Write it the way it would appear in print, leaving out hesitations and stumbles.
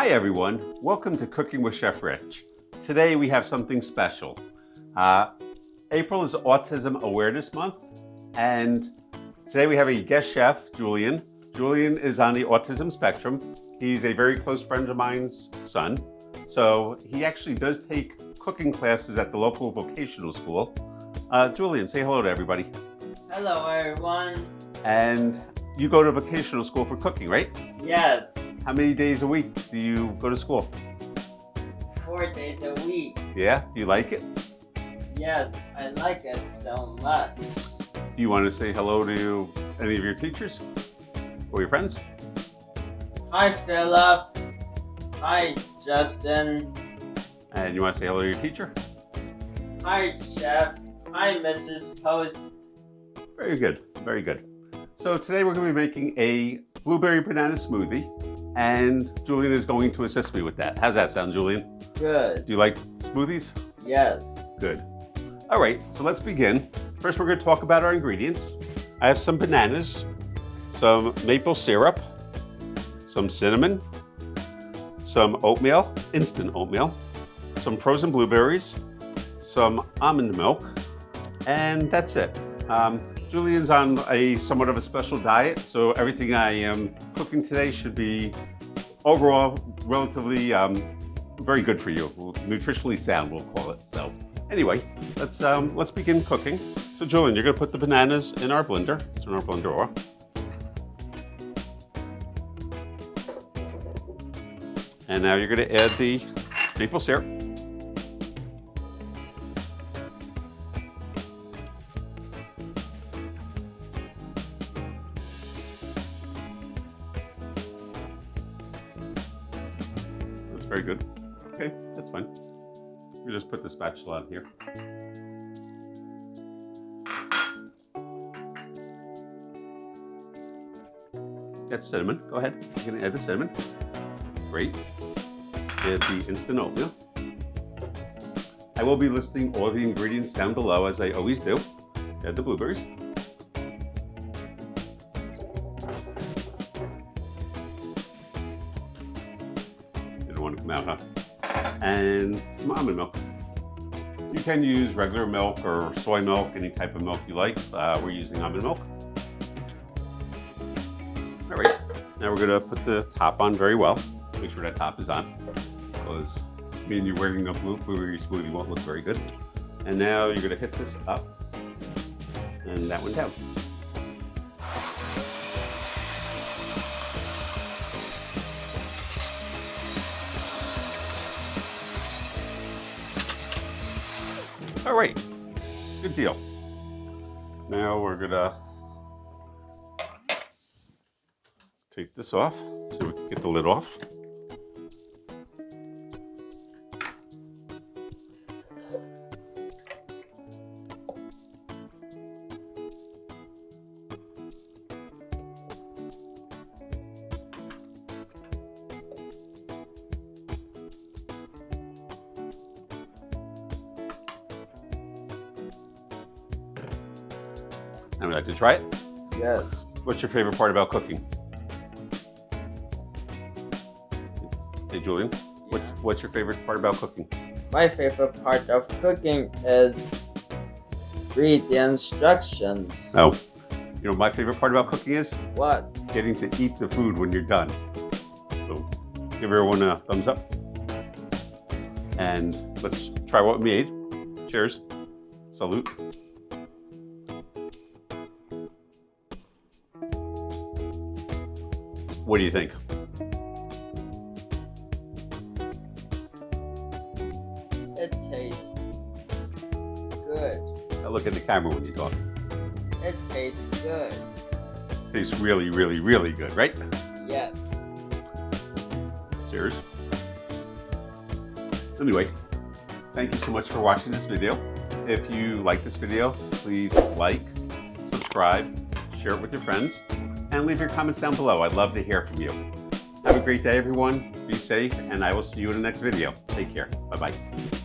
everyone, welcome to Cooking with Chef Rich. Today we have something special. April is Autism Awareness Month, and today we have a guest chef, Julian. Julian is on the autism spectrum. He's a very close friend of mine's son, so he actually does take cooking classes at the local vocational school. Julian, say hello to everybody. Hello everyone. And you go to vocational school for cooking, right? Yes. How many days a week do you go to school? 4 days a week. Yeah? Do you like it? Yes, I like it so much. Do you want to say hello to any of your teachers or your friends? Hi Philip. Hi Justin. And you want to say hello to your teacher? Hi Chef. Hi Mrs. Post. Very good, very good. So today we're going to be making a blueberry banana smoothie, and Julian is going to assist me with that. How's that sound, Julian? Good. Do you like smoothies? Yes. Good. All right, so let's begin. First, we're going to talk about our ingredients. I have some bananas, some maple syrup, some cinnamon, some oatmeal, instant oatmeal, some frozen blueberries, some almond milk, and that's it. Julian's on a somewhat of a special diet, so everything I am cooking today should be overall relatively very good for you. Nutritionally sound, we'll call it. So anyway, let's begin cooking. So Julian, you're gonna put the bananas in our blender. Let's turn our blender off. And now you're gonna add the maple syrup. Very good. Okay, that's fine. You just put the spatula on here. That's cinnamon. Go ahead. You're gonna add the cinnamon. Great. Add the instant oatmeal. I will be listing all the ingredients down below as I always do. Add the blueberries. Want to come out, huh? And some almond milk. You can use regular milk or soy milk, any type of milk you like. We're using almond milk. All right, now we're gonna put the top on very well. Make sure that top is on, because me and you wearing a blueberry smoothie won't look very good. And now you're gonna hit this up and that one down. All right, good deal. Now we're gonna take this off so we can get the lid off. And would you like to try it? Yes. What's your favorite part about cooking? Hey Julian, what's your favorite part about cooking? My favorite part of cooking is read the instructions. Oh, you know what my favorite part about cooking is? What? Getting to eat the food when you're done. So give everyone a thumbs up. And let's try what we made. Cheers. Salute. What do you think? It tastes good. Now look at the camera when you talk. It tastes good. Tastes really, really, really good, right? Yes. Cheers. Anyway, thank you so much for watching this video. If you like this video, please like, subscribe, share it with your friends, and leave your comments down below. I'd love to hear from you. Have a great day, everyone. Be safe, and I will see you in the next video. Take care. Bye-bye.